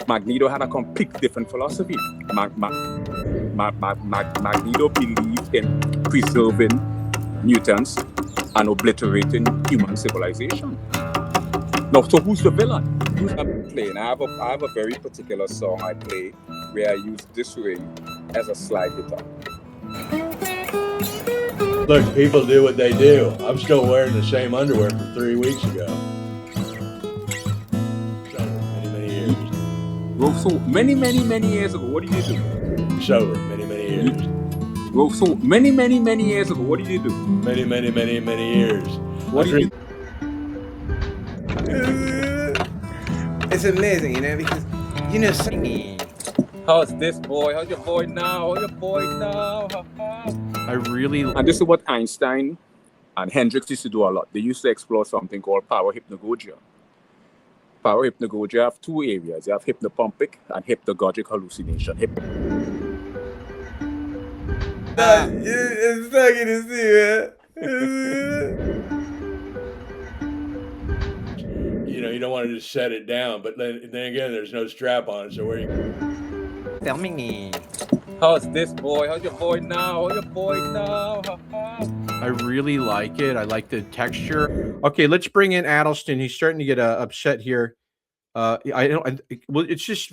Magneto had a completely different philosophy. Magneto believed in preserving mutants and obliterating human civilization. Now, so who's the villain? Who's playing? I have a very particular song I play where I use this ring as a slide guitar. Look, people do what they do. I'm still wearing the same underwear from 3 weeks ago. Many years. Well, so many years ago, what did you do? Sober, many years. Well, so many years ago, what did you do? Many years. What did you do? It's amazing, you know, because, you know, singing. How's this boy? How's your boy now? How's your boy now? I really... And this is what Einstein and Hendrix used to do a lot. They used to explore something called parahypnagogia. Parahypnagogia have two areas. You have hypnopompic and hypnagogic hallucination. It's fucking to see, man. You know, you don't want to just set it down, but then again, there's no strap on it, so where you... Filming me. How's this boy? How's your boy now? How's your boy now? I really like it. I like the texture. Okay, let's bring in Atelston. He's starting to get upset here. Well, it's just